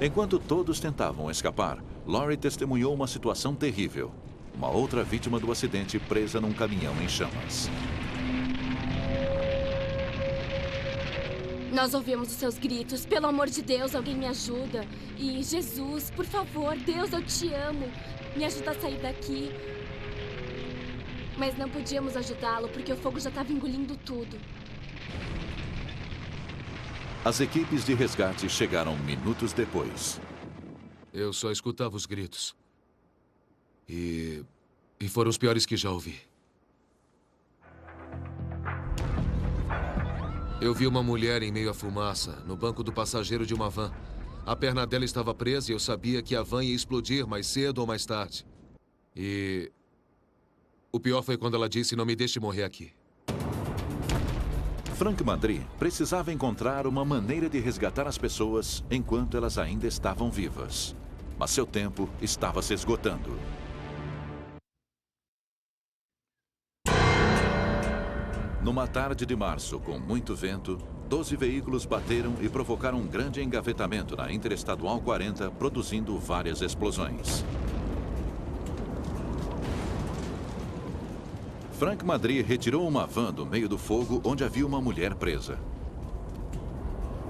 Enquanto todos tentavam escapar, Lori testemunhou uma situação terrível. Uma outra vítima do acidente presa num caminhão em chamas. Nós ouvimos os seus gritos. Pelo amor de Deus, alguém me ajuda. E Jesus, por favor, Deus, eu te amo. Me ajuda a sair daqui. Mas não podíamos ajudá-lo porque o fogo já estava engolindo tudo. As equipes de resgate chegaram minutos depois. Eu só escutava os gritos. E foram os piores que já ouvi. Eu vi uma mulher em meio à fumaça, no banco do passageiro de uma van. A perna dela estava presa e eu sabia que a van ia explodir mais cedo ou mais tarde. E o pior foi quando ela disse: "Não me deixe morrer aqui." Frank Madry precisava encontrar uma maneira de resgatar as pessoas enquanto elas ainda estavam vivas. Mas seu tempo estava se esgotando. Numa tarde de março, com muito vento, 12 veículos bateram e provocaram um grande engavetamento na Interestadual 40, produzindo várias explosões. Frank Madry retirou uma van do meio do fogo onde havia uma mulher presa.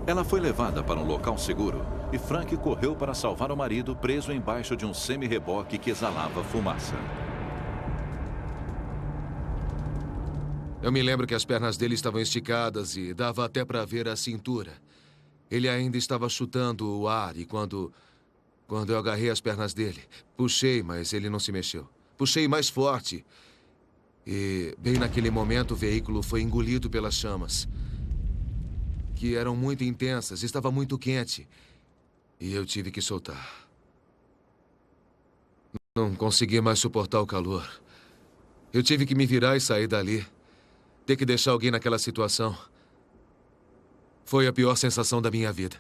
Ela foi levada para um local seguro e Frank correu para salvar o marido preso embaixo de um semi-reboque que exalava fumaça. Eu me lembro que as pernas dele estavam esticadas e dava até para ver a cintura. Ele ainda estava chutando o ar e quando eu agarrei as pernas dele, puxei, mas ele não se mexeu. Puxei mais forte. E, bem naquele momento, o veículo foi engolido pelas chamas, que eram muito intensas, estava muito quente. E eu tive que soltar. Não consegui mais suportar o calor. Eu tive que me virar e sair dali. Ter que deixar alguém naquela situação foi a pior sensação da minha vida.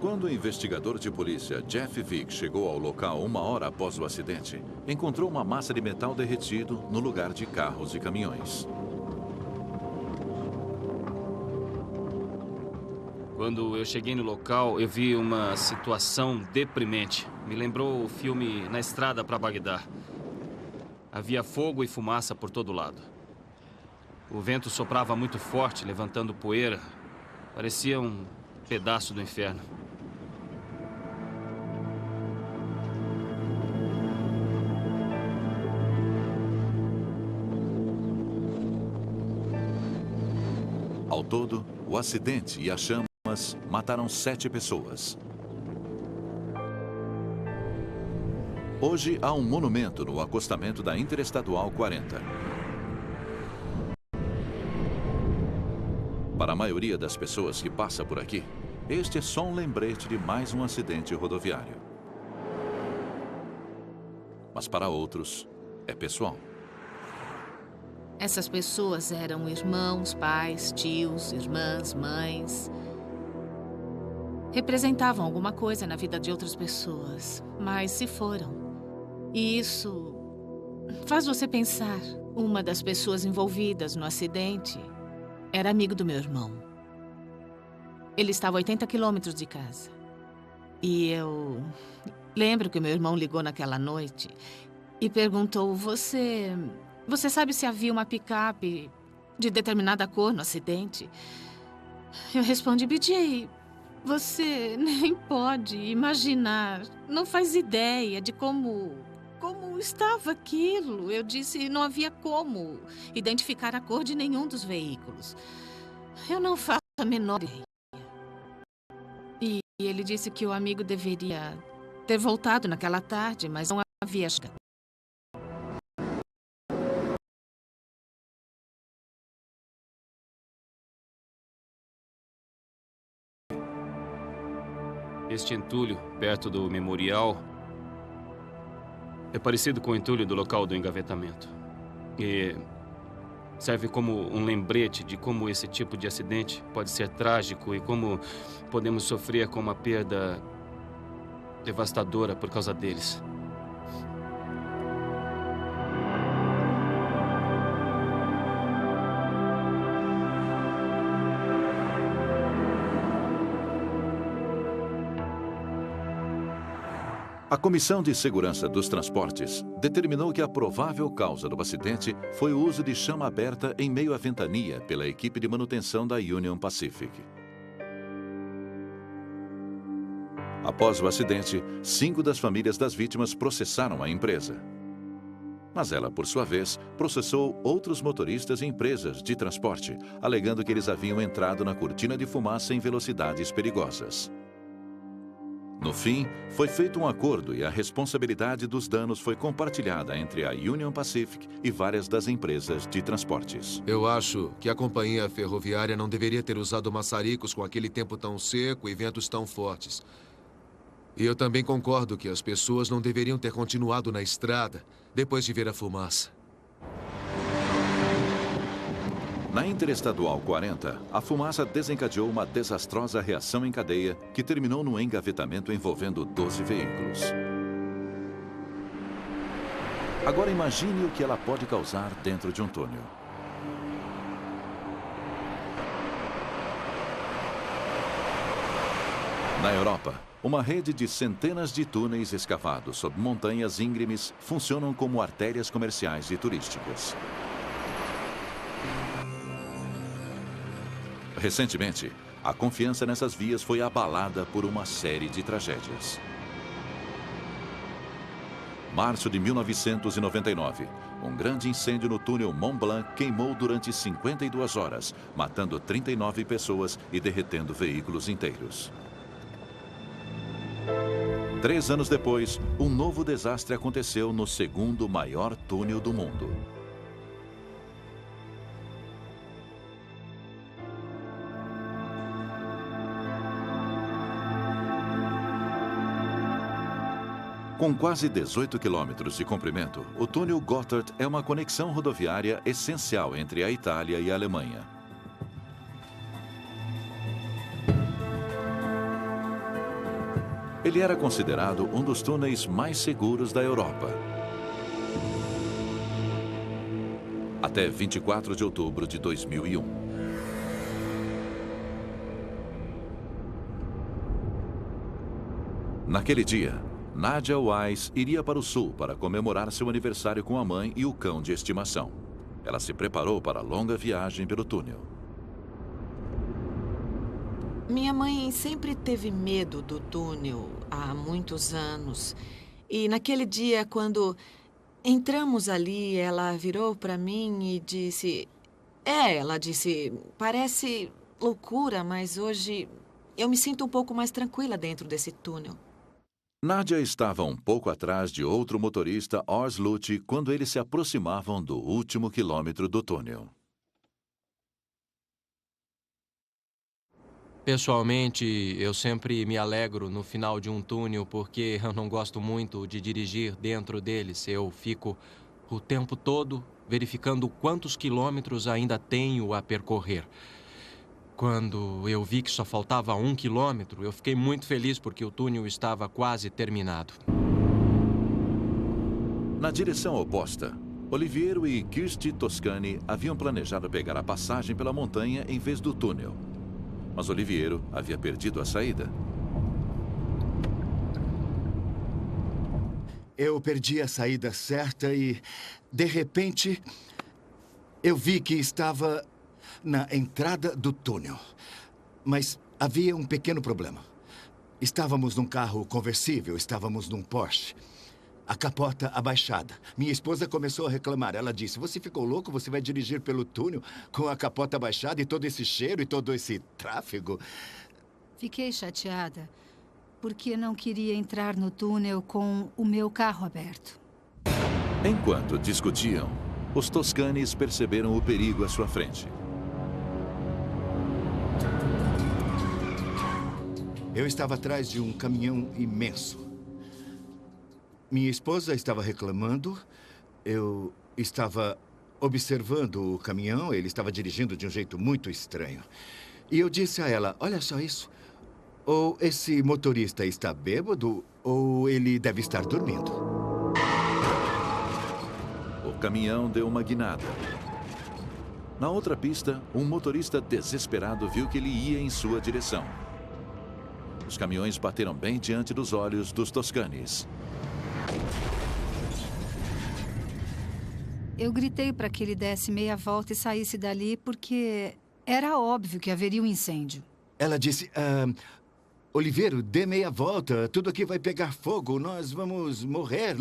Quando o investigador de polícia Jeff Vick chegou ao local 1 hora após o acidente, encontrou uma massa de metal derretido no lugar de carros e caminhões. Quando eu cheguei no local, eu vi uma situação deprimente. Me lembrou o filme Na Estrada para Bagdá. Havia fogo e fumaça por todo lado. O vento soprava muito forte, levantando poeira. Parecia um pedaço do inferno. Ao todo, o acidente e as chamas mataram 7 pessoas. Hoje há um monumento no acostamento da Interestadual 40. Para a maioria das pessoas que passa por aqui, este é só um lembrete de mais um acidente rodoviário. Mas para outros, é pessoal. Essas pessoas eram irmãos, pais, tios, irmãs, mães. Representavam alguma coisa na vida de outras pessoas, mas se foram. E isso faz você pensar. Uma das pessoas envolvidas no acidente era amigo do meu irmão. Ele estava a 80 quilômetros de casa. E eu lembro que meu irmão ligou naquela noite e perguntou: Você sabe se havia uma picape de determinada cor no acidente? Eu respondi: BJ, você nem pode imaginar, não faz ideia de como estava aquilo. Eu disse: não havia como identificar a cor de nenhum dos veículos. Eu não faço a menor ideia. E ele disse que o amigo deveria ter voltado naquela tarde, mas não havia chegado. Este entulho, perto do memorial, é parecido com o entulho do local do engavetamento. E serve como um lembrete de como esse tipo de acidente pode ser trágico e como podemos sofrer com uma perda devastadora por causa deles. A Comissão de Segurança dos Transportes determinou que a provável causa do acidente foi o uso de chama aberta em meio à ventania pela equipe de manutenção da Union Pacific. Após o acidente, 5 das famílias das vítimas processaram a empresa. Mas ela, por sua vez, processou outros motoristas e empresas de transporte, alegando que eles haviam entrado na cortina de fumaça em velocidades perigosas. No fim, foi feito um acordo e a responsabilidade dos danos foi compartilhada entre a Union Pacific e várias das empresas de transportes. Eu acho que a companhia ferroviária não deveria ter usado maçaricos com aquele tempo tão seco e ventos tão fortes. E eu também concordo que as pessoas não deveriam ter continuado na estrada depois de ver a fumaça. Na Interestadual 40, a fumaça desencadeou uma desastrosa reação em cadeia que terminou num engavetamento envolvendo 12 veículos. Agora imagine o que ela pode causar dentro de um túnel. Na Europa, uma rede de centenas de túneis escavados sob montanhas íngremes funcionam como artérias comerciais e turísticas. Recentemente, a confiança nessas vias foi abalada por uma série de tragédias. Março de 1999, um grande incêndio no túnel Mont Blanc queimou durante 52 horas, matando 39 pessoas e derretendo veículos inteiros. 3 anos depois, um novo desastre aconteceu no segundo maior túnel do mundo. Com quase 18 quilômetros de comprimento, o túnel Gotthard é uma conexão rodoviária essencial entre a Itália e a Alemanha. Ele era considerado um dos túneis mais seguros da Europa. Até 24 de outubro de 2001. Naquele dia, Nadia Wise iria para o sul para comemorar seu aniversário com a mãe e o cão de estimação. Ela se preparou para a longa viagem pelo túnel. Minha mãe sempre teve medo do túnel há muitos anos. E naquele dia, quando entramos ali, ela virou para mim e disse... ela disse, parece loucura, mas hoje eu me sinto um pouco mais tranquila dentro desse túnel. Nadia estava um pouco atrás de outro motorista, Urs Lutz, quando eles se aproximavam do último quilômetro do túnel. Pessoalmente, eu sempre me alegro no final de um túnel porque eu não gosto muito de dirigir dentro deles. Eu fico o tempo todo verificando quantos quilômetros ainda tenho a percorrer. Quando eu vi que só faltava 1 quilômetro, eu fiquei muito feliz porque o túnel estava quase terminado. Na direção oposta, Oliviero e Kirsti Toscani haviam planejado pegar a passagem pela montanha em vez do túnel. Mas Oliviero havia perdido a saída. Eu perdi a saída certa e, de repente, eu vi que estava na entrada do túnel. Mas havia um pequeno problema. Estávamos num carro conversível, estávamos num Porsche. A capota abaixada. Minha esposa começou a reclamar. Ela disse, você ficou louco? Você vai dirigir pelo túnel com a capota abaixada e todo esse cheiro e todo esse tráfego? Fiquei chateada porque não queria entrar no túnel com o meu carro aberto. Enquanto discutiam, os Toscanis perceberam o perigo à sua frente. Eu estava atrás de um caminhão imenso. Minha esposa estava reclamando, eu estava observando o caminhão, ele estava dirigindo de um jeito muito estranho. E eu disse a ela, olha só isso, ou esse motorista está bêbado, ou ele deve estar dormindo. O caminhão deu uma guinada. Na outra pista, um motorista desesperado viu que ele ia em sua direção. Os caminhões bateram bem diante dos olhos dos Toscanis. Eu gritei para que ele desse meia volta e saísse dali porque era óbvio que haveria um incêndio. Ela disse, Oliveiro, dê meia volta. Tudo aqui vai pegar fogo. Nós vamos morrer.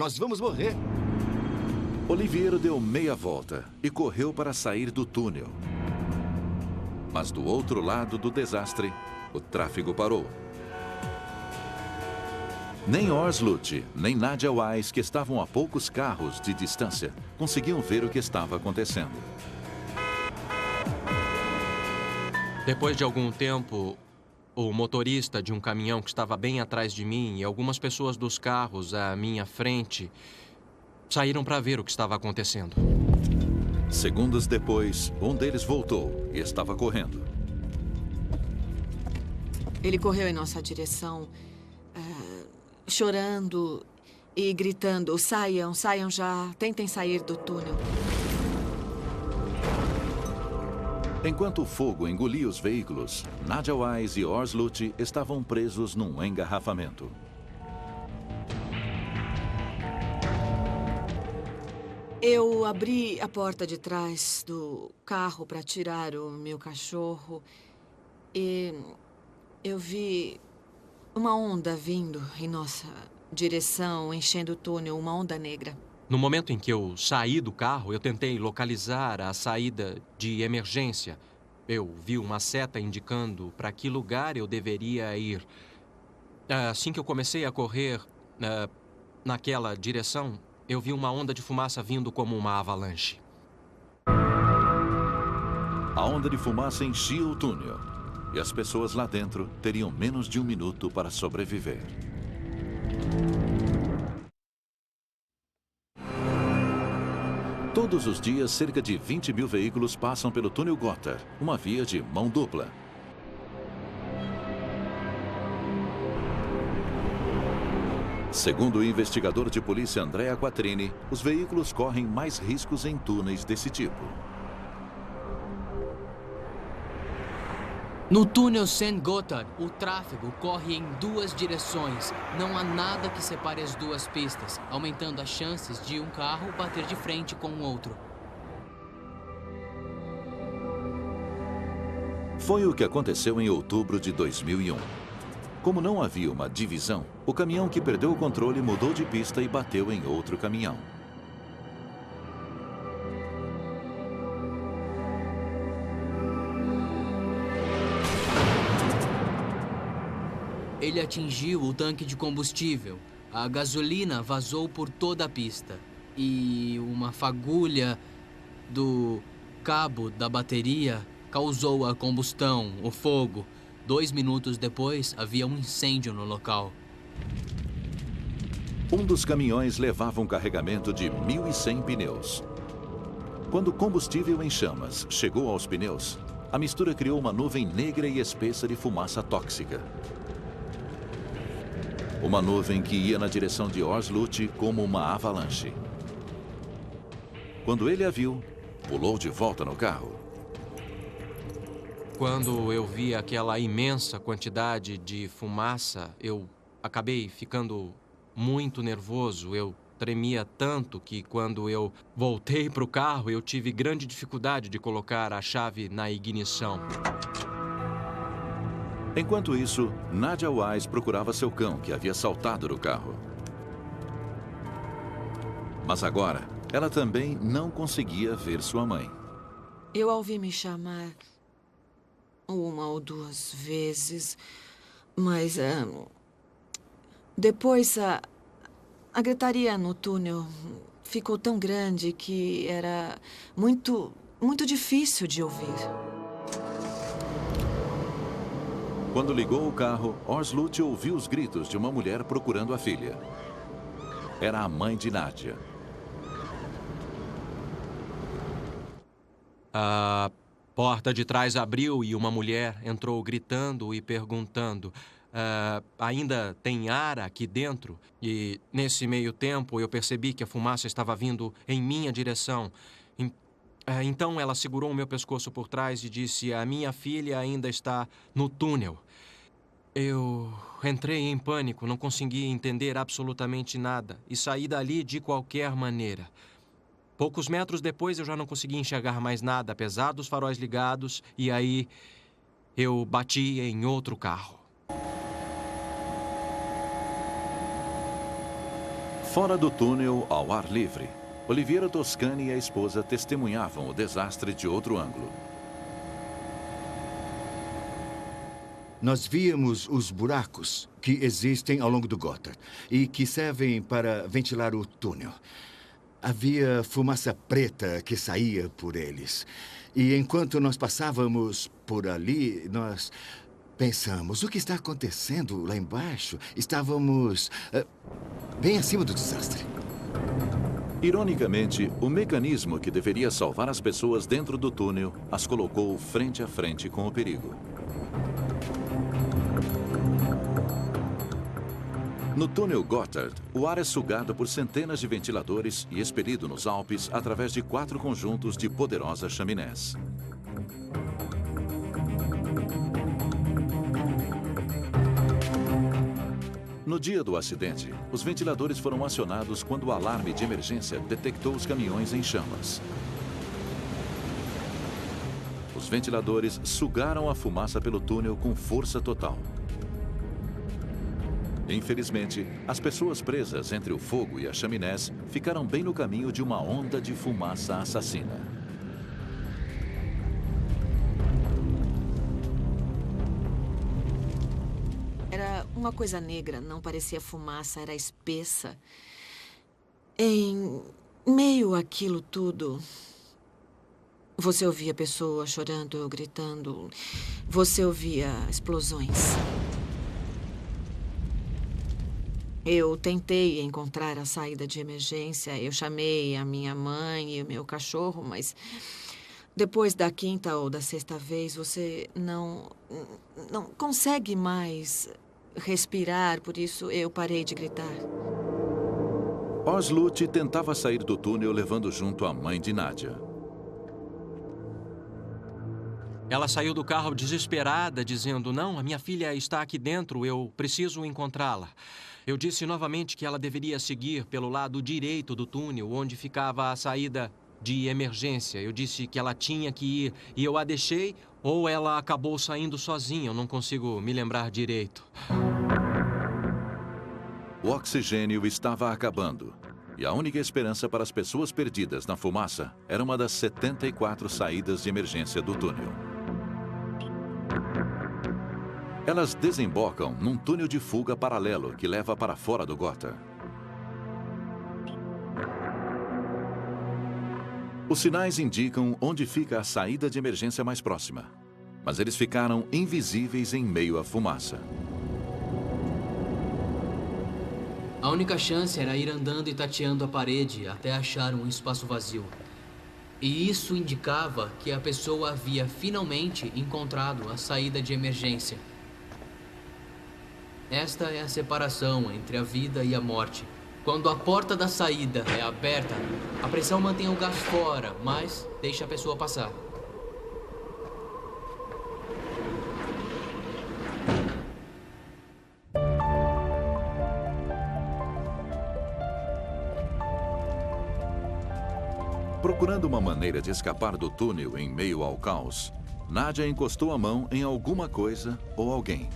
Oliveiro deu meia volta e correu para sair do túnel. Mas do outro lado do desastre, o tráfego parou. Nem Ors Lute, nem Nadia Wise, que estavam a poucos carros de distância, conseguiam ver o que estava acontecendo. Depois de algum tempo, o motorista de um caminhão que estava bem atrás de mim e algumas pessoas dos carros à minha frente saíram para ver o que estava acontecendo. Segundos depois, um deles voltou e estava correndo. Ele correu em nossa direção, chorando e gritando, saiam já, tentem sair do túnel. Enquanto o fogo engolia os veículos, Nadia Wise e Ors Lute estavam presos num engarrafamento. Eu abri a porta de trás do carro para tirar o meu cachorro e eu vi uma onda vindo em nossa direção, enchendo o túnel, uma onda negra. No momento em que eu saí do carro, eu tentei localizar a saída de emergência. Eu vi uma seta indicando para que lugar eu deveria ir. Assim que eu comecei a correr naquela direção, eu vi uma onda de fumaça vindo como uma avalanche. A onda de fumaça enchia o túnel e as pessoas lá dentro teriam menos de um minuto para sobreviver. Todos os dias, cerca de 20 mil veículos passam pelo túnel Gotthard, uma via de mão dupla. Segundo o investigador de polícia Andrea Quattrini, os veículos correm mais riscos em túneis desse tipo. No túnel St. Gotthard, o tráfego corre em duas direções. Não há nada que separe as duas pistas, aumentando as chances de um carro bater de frente com o outro. Foi o que aconteceu em outubro de 2001. Como não havia uma divisão, o caminhão que perdeu o controle mudou de pista e bateu em outro caminhão. Ele atingiu o tanque de combustível. A gasolina vazou por toda a pista. E uma fagulha do cabo da bateria causou a combustão, o fogo. 2 minutos depois, havia um incêndio no local. Um dos caminhões levava um carregamento de 1.100 pneus. Quando o combustível em chamas chegou aos pneus, a mistura criou uma nuvem negra e espessa de fumaça tóxica. Uma nuvem que ia na direção de Ors Lute como uma avalanche. Quando ele a viu, pulou de volta no carro. Quando eu vi aquela imensa quantidade de fumaça, eu acabei ficando muito nervoso. Eu tremia tanto que quando eu voltei para o carro, eu tive grande dificuldade de colocar a chave na ignição. Enquanto isso, Nadia Wise procurava seu cão, que havia saltado do carro. Mas agora, ela também não conseguia ver sua mãe. Eu a ouvi me chamar 1 ou 2 vezes, mas depois a gritaria no túnel ficou tão grande que era muito difícil de ouvir. Quando ligou o carro, Ors Lute ouviu os gritos de uma mulher procurando a filha. Era a mãe de Nadia. A porta de trás abriu e uma mulher entrou gritando e perguntando: ainda tem ar aqui dentro? E nesse meio tempo eu percebi que a fumaça estava vindo em minha direção. Então ela segurou o meu pescoço por trás e disse: a minha filha ainda está no túnel. Eu entrei em pânico, não consegui entender absolutamente nada e saí dali de qualquer maneira. Poucos metros depois, eu já não conseguia enxergar mais nada, apesar dos faróis ligados, e aí eu bati em outro carro. Fora do túnel, ao ar livre, Oliviera Toscani e a esposa testemunhavam o desastre de outro ângulo. Nós víamos os buracos que existem ao longo do Gotthard e que servem para ventilar o túnel. Havia fumaça preta que saía por eles. E enquanto nós passávamos por ali, nós pensamos, o que está acontecendo lá embaixo? Estávamos bem acima do desastre. Ironicamente, o mecanismo que deveria salvar as pessoas dentro do túnel as colocou frente a frente com o perigo. No túnel Gotthard, o ar é sugado por centenas de ventiladores e expelido nos Alpes através de 4 conjuntos de poderosas chaminés. No dia do acidente, os ventiladores foram acionados quando o alarme de emergência detectou os caminhões em chamas. Os ventiladores sugaram a fumaça pelo túnel com força total. Infelizmente, as pessoas presas entre o fogo e as chaminés ficaram bem no caminho de uma onda de fumaça assassina. Era uma coisa negra, não parecia fumaça, era espessa. Em meio àquilo tudo, você ouvia pessoas chorando, gritando, você ouvia explosões. Eu tentei encontrar a saída de emergência. Eu chamei a minha mãe e o meu cachorro, mas depois da 5ª ou da 6ª vez, você não consegue mais respirar, por isso eu parei de gritar. Oslut tentava sair do túnel levando junto a mãe de Nadia. Ela saiu do carro desesperada, dizendo, não, a minha filha está aqui dentro, eu preciso encontrá-la. Eu disse novamente que ela deveria seguir pelo lado direito do túnel, onde ficava a saída de emergência. Eu disse que ela tinha que ir e eu a deixei, ou ela acabou saindo sozinha, eu não consigo me lembrar direito. O oxigênio estava acabando e a única esperança para as pessoas perdidas na fumaça era uma das 74 saídas de emergência do túnel. Elas desembocam num túnel de fuga paralelo que leva para fora do Gotthard. Os sinais indicam onde fica a saída de emergência mais próxima, mas eles ficaram invisíveis em meio à fumaça. A única chance era ir andando e tateando a parede até achar um espaço vazio. E isso indicava que a pessoa havia finalmente encontrado a saída de emergência. Esta é a separação entre a vida e a morte. Quando a porta da saída é aberta, a pressão mantém o gás fora, mas deixa a pessoa passar. Procurando uma maneira de escapar do túnel em meio ao caos, Nadia encostou a mão em alguma coisa ou alguém.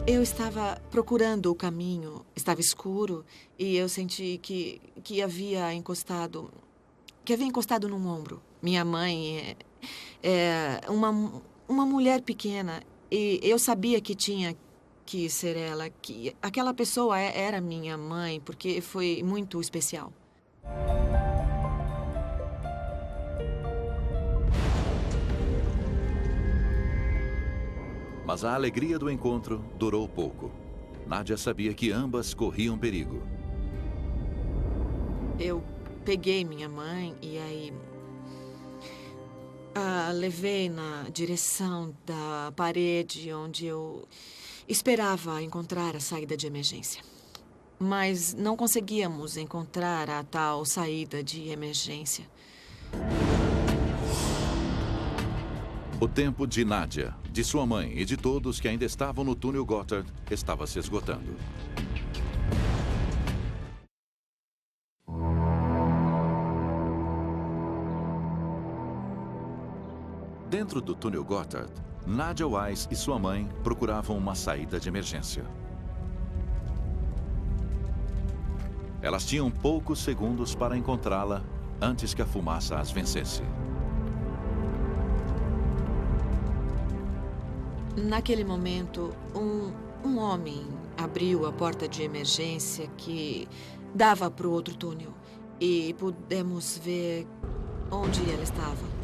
Eu estava procurando o caminho, estava escuro e eu senti que havia encostado num ombro. Minha mãe é uma mulher pequena e eu sabia que tinha que ser ela, que aquela pessoa era minha mãe, porque foi muito especial. Mas a alegria do encontro durou pouco. Nadia sabia que ambas corriam perigo. Eu peguei minha mãe e aí a levei na direção da parede onde eu esperava encontrar a saída de emergência. Mas não conseguíamos encontrar a tal saída de emergência. O tempo de Nadia, de sua mãe e de todos que ainda estavam no túnel Gotthard estava se esgotando. Dentro do túnel Gotthard, Nadia Wise e sua mãe procuravam uma saída de emergência. Elas tinham poucos segundos para encontrá-la antes que a fumaça as vencesse. Naquele momento, um homem abriu a porta de emergência que dava para o outro túnel e pudemos ver onde ela estava.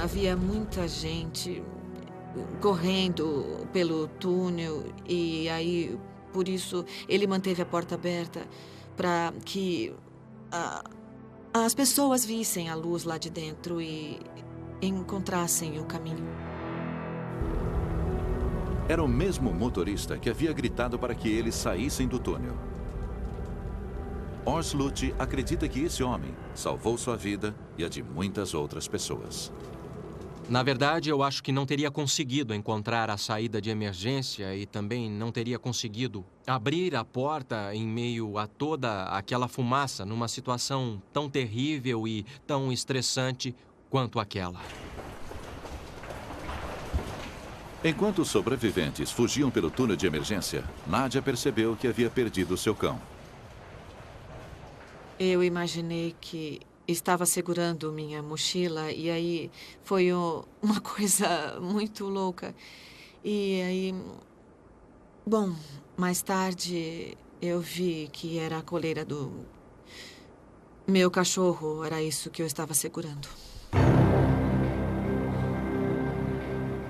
Havia muita gente correndo pelo túnel e aí, por isso, ele manteve a porta aberta para que as pessoas vissem a luz lá de dentro e encontrassem o caminho. Era o mesmo motorista que havia gritado para que eles saíssem do túnel. Orslut acredita que esse homem salvou sua vida e a de muitas outras pessoas. Na verdade, eu acho que não teria conseguido encontrar a saída de emergência e também não teria conseguido abrir a porta em meio a toda aquela fumaça numa situação tão terrível e tão estressante quanto aquela. Enquanto os sobreviventes fugiam pelo túnel de emergência, Nadia percebeu que havia perdido seu cão. Eu imaginei que estava segurando minha mochila e aí foi uma coisa muito louca. E aí, bom, mais tarde eu vi que era a coleira do meu cachorro, era isso que eu estava segurando.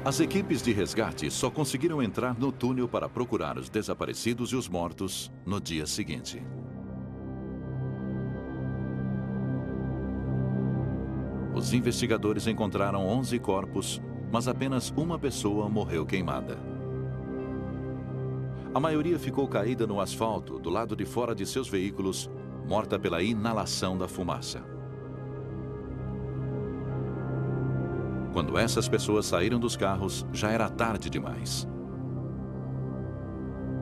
As equipes de resgate só conseguiram entrar no túnel para procurar os desaparecidos e os mortos no dia seguinte. Os investigadores encontraram 11 corpos, mas apenas uma pessoa morreu queimada. A maioria ficou caída no asfalto, do lado de fora de seus veículos, morta pela inalação da fumaça. Quando essas pessoas saíram dos carros, já era tarde demais.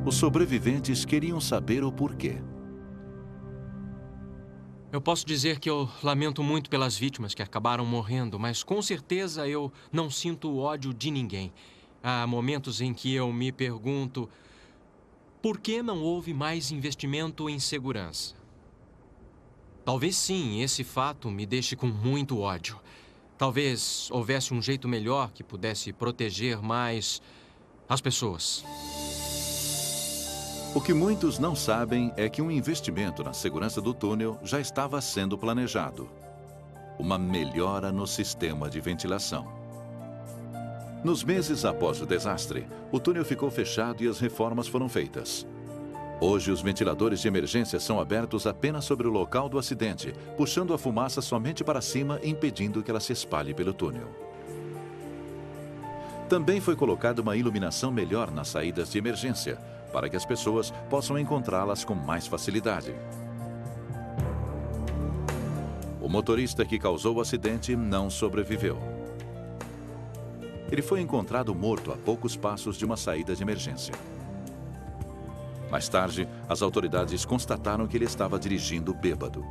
Os sobreviventes queriam saber o porquê. Eu posso dizer que eu lamento muito pelas vítimas que acabaram morrendo, mas com certeza eu não sinto ódio de ninguém. Há momentos em que eu me pergunto por que não houve mais investimento em segurança. Talvez sim, esse fato me deixe com muito ódio. Talvez houvesse um jeito melhor que pudesse proteger mais as pessoas. O que muitos não sabem é que um investimento na segurança do túnel já estava sendo planejado. Uma melhora no sistema de ventilação. Nos meses após o desastre, o túnel ficou fechado e as reformas foram feitas. Hoje, os ventiladores de emergência são abertos apenas sobre o local do acidente, puxando a fumaça somente para cima, impedindo que ela se espalhe pelo túnel. Também foi colocada uma iluminação melhor nas saídas de emergência, para que as pessoas possam encontrá-las com mais facilidade. O motorista que causou o acidente não sobreviveu. Ele foi encontrado morto a poucos passos de uma saída de emergência. Mais tarde, as autoridades constataram que ele estava dirigindo bêbado.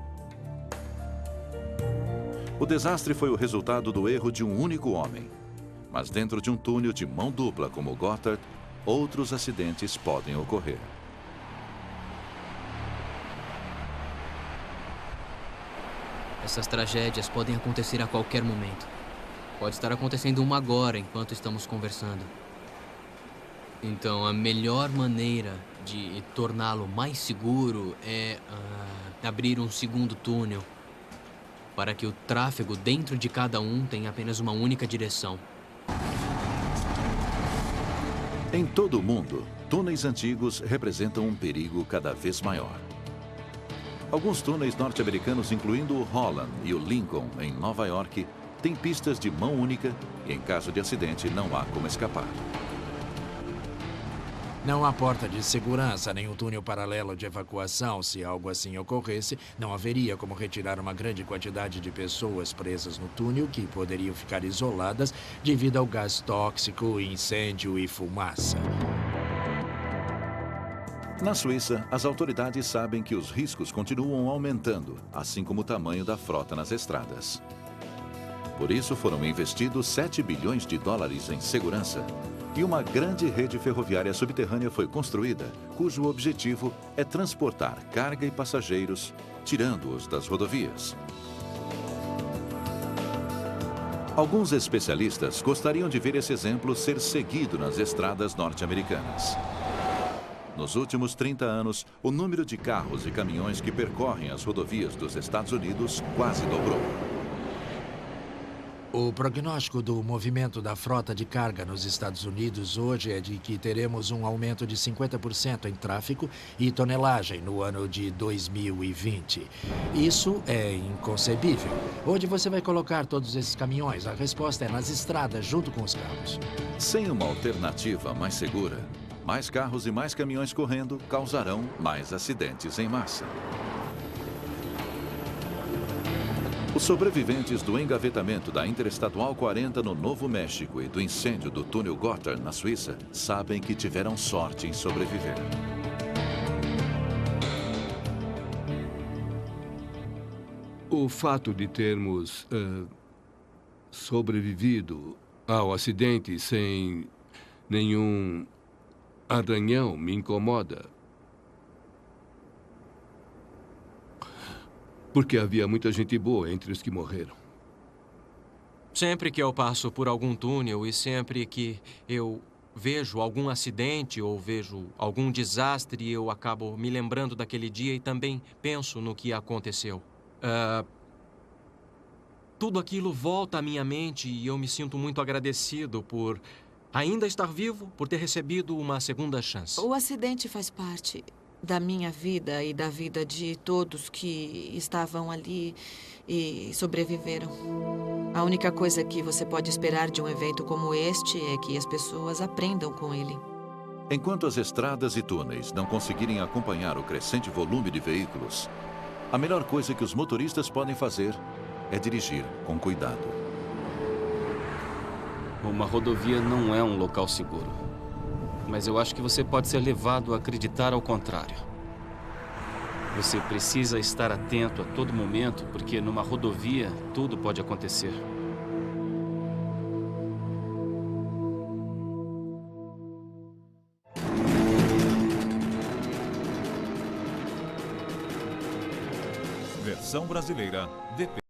O desastre foi o resultado do erro de um único homem. Mas dentro de um túnel de mão dupla como o Gotthard, outros acidentes podem ocorrer. Essas tragédias podem acontecer a qualquer momento. Pode estar acontecendo uma agora, enquanto estamos conversando. Então, a melhor maneira de torná-lo mais seguro é abrir um segundo túnel para que o tráfego dentro de cada um tenha apenas uma única direção. Em todo o mundo, túneis antigos representam um perigo cada vez maior. Alguns túneis norte-americanos, incluindo o Holland e o Lincoln, em Nova York, têm pistas de mão única e, em caso de acidente, não há como escapar. Não há porta de segurança, nem um túnel paralelo de evacuação. Se algo assim ocorresse, não haveria como retirar uma grande quantidade de pessoas presas no túnel que poderiam ficar isoladas devido ao gás tóxico, incêndio e fumaça. Na Suíça, as autoridades sabem que os riscos continuam aumentando, assim como o tamanho da frota nas estradas. Por isso, foram investidos 7 bilhões de dólares em segurança. E uma grande rede ferroviária subterrânea foi construída, cujo objetivo é transportar carga e passageiros, tirando-os das rodovias. Alguns especialistas gostariam de ver esse exemplo ser seguido nas estradas norte-americanas. Nos últimos 30 anos, o número de carros e caminhões que percorrem as rodovias dos Estados Unidos quase dobrou. O prognóstico do movimento da frota de carga nos Estados Unidos hoje é de que teremos um aumento de 50% em tráfego e tonelagem no ano de 2020. Isso é inconcebível. Onde você vai colocar todos esses caminhões? A resposta é nas estradas, junto com os carros. Sem uma alternativa mais segura, mais carros e mais caminhões correndo causarão mais acidentes em massa. Os sobreviventes do engavetamento da Interestadual 40 no Novo México e do incêndio do túnel Gotthard na Suíça sabem que tiveram sorte em sobreviver. O fato de termos sobrevivido ao acidente sem nenhum arranhão me incomoda. Porque havia muita gente boa entre os que morreram. Sempre que eu passo por algum túnel e sempre que eu vejo algum acidente ou vejo algum desastre, eu acabo me lembrando daquele dia e também penso no que aconteceu. Tudo aquilo volta à minha mente e eu me sinto muito agradecido por ainda estar vivo, por ter recebido uma segunda chance. O acidente faz parte da minha vida e da vida de todos que estavam ali e sobreviveram. A única coisa que você pode esperar de um evento como este é que as pessoas aprendam com ele. Enquanto as estradas e túneis não conseguirem acompanhar o crescente volume de veículos, a melhor coisa que os motoristas podem fazer é dirigir com cuidado. Uma rodovia não é um local seguro. Mas eu acho que você pode ser levado a acreditar ao contrário. Você precisa estar atento a todo momento, porque numa rodovia tudo pode acontecer. Versão brasileira, VP.